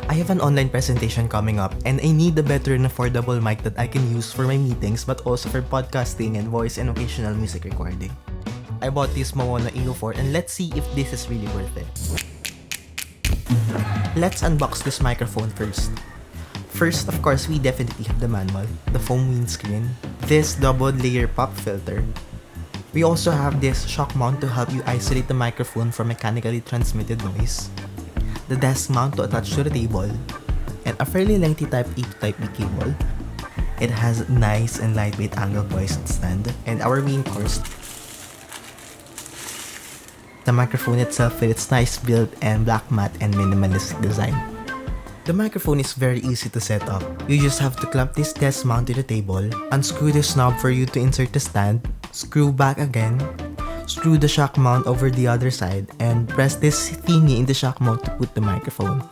I have an online presentation coming up and I need a better and affordable mic that I can use for my meetings but also for podcasting and voice and occasional music recording. I bought this Maono AU-A04 and let's see if this is really worth it. Let's unbox this microphone first. First, of course, we definitely have the manual, the foam windscreen, this double layer pop filter. We also have this shock mount to help you isolate the microphone from mechanically transmitted noise, the desk mount to attach to the table, and a fairly lengthy Type A to Type B cable. It has nice and lightweight angle poised stand, and our main course, the microphone itself with its nice build and black matte and minimalistic design. The microphone is very easy to set up. You just have to clamp this desk mount to the table, unscrew this knob for you to insert the stand, screw back again, screw the shock mount over the other side, and press this thingy in the shock mount to put the microphone.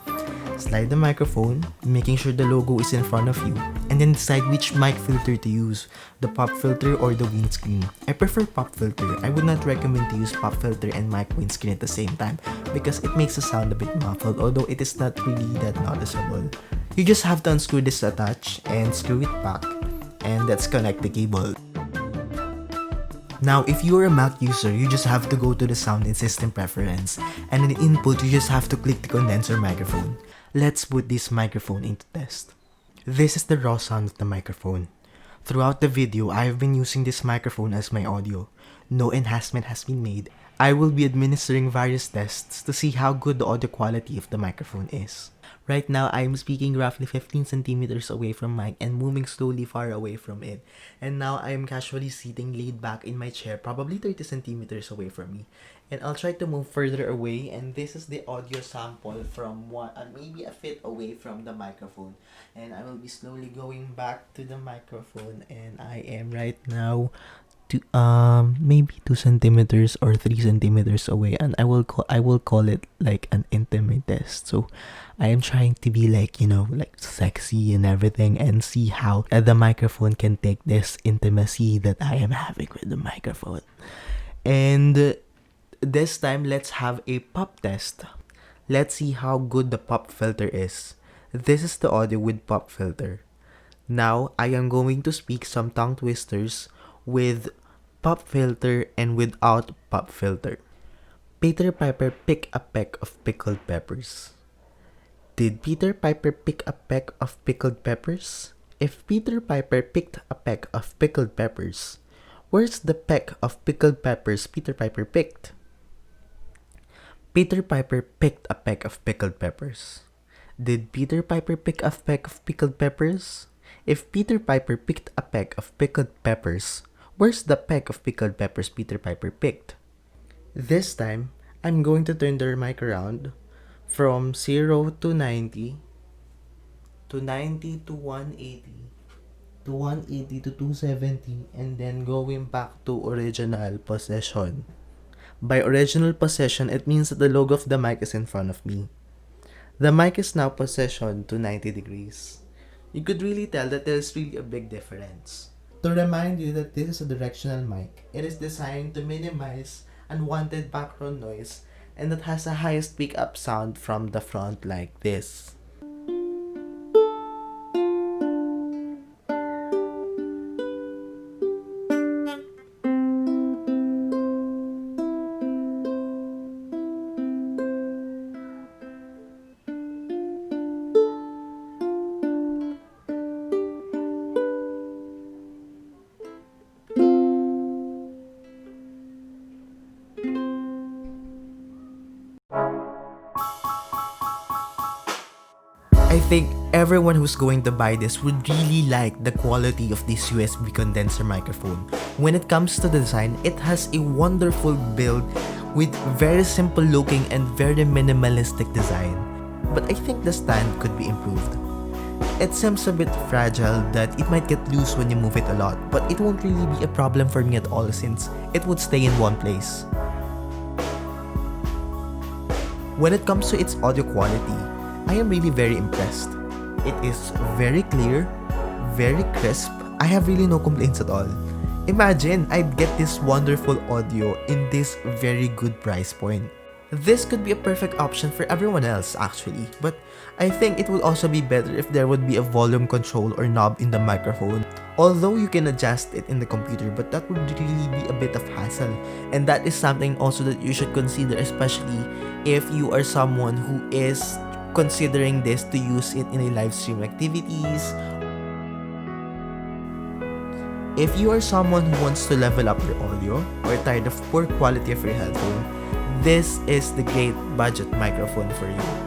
Slide the microphone, making sure the logo is in front of you, and then decide which mic filter to use, the pop filter or the windscreen. I prefer pop filter. I would not recommend to use pop filter and mic windscreen at the same time because it makes the sound a bit muffled, although it is not really that noticeable. You just have to unscrew this attach and screw it back, and let's connect the cable. Now, if you're a Mac user, you just have to go to the sound and system preference, and in input, you just have to click the condenser microphone. Let's put this microphone into test. This is the raw sound of the microphone. Throughout the video, I have been using this microphone as my audio. No enhancement has been made. I will be administering various tests to see how good the audio quality of the microphone is. Right now, I am speaking roughly 15 centimeters away from mic and moving slowly far away from it. And now I am casually sitting laid back in my chair, probably 30 centimeters away from me. And I'll try to move further away, and this is the audio sample from maybe a feet away from the microphone. And I will be slowly going back to the microphone, and I am right now to maybe 2 centimeters or 3 centimeters away, and I will call it like an intimate test. So I am trying to be like sexy and everything, and see how the microphone can take this intimacy that I am having with the microphone. And this time, let's have a pop test. Let's see how good the pop filter is. This is the audio with pop filter. Now, I am going to speak some tongue twisters with pop filter and without pop filter. Peter Piper picked a peck of pickled peppers. Did Peter Piper pick a peck of pickled peppers? If Peter Piper picked a peck of pickled peppers, where's the peck of pickled peppers Peter Piper picked? Peter Piper picked a peck of pickled peppers. Did Peter Piper pick a peck of pickled peppers? If Peter Piper picked a peck of pickled peppers, where's the peck of pickled peppers Peter Piper picked? This time, I'm going to turn the mic around from 0 to 90, to 90 to 180, to 180 to 270, and then going back to original position. By original position, it means that the logo of the mic is in front of me. The mic is now positioned to 90 degrees. You could really tell that there is really a big difference. To remind you that this is a directional mic, it is designed to minimize unwanted background noise, and it has the highest pickup sound from the front like this. I think everyone who's going to buy this would really like the quality of this USB condenser microphone. When it comes to the design, it has a wonderful build with very simple looking and very minimalistic design. But I think the stand could be improved. It seems a bit fragile that it might get loose when you move it a lot, but it won't really be a problem for me at all since it would stay in one place. When it comes to its audio quality, I am really very impressed. It is very clear, very crisp. I have really no complaints at all. Imagine I'd get this wonderful audio in this very good price point. This could be a perfect option for everyone else actually, but I think it would also be better if there would be a volume control or knob in the microphone. Although you can adjust it in the computer, but that would really be a bit of hassle. And that is something also that you should consider, especially if you are someone who is considering this to use it in a live stream activities. If you are someone who wants to level up your audio or tired of poor quality of your headphone, this is the great budget microphone for you.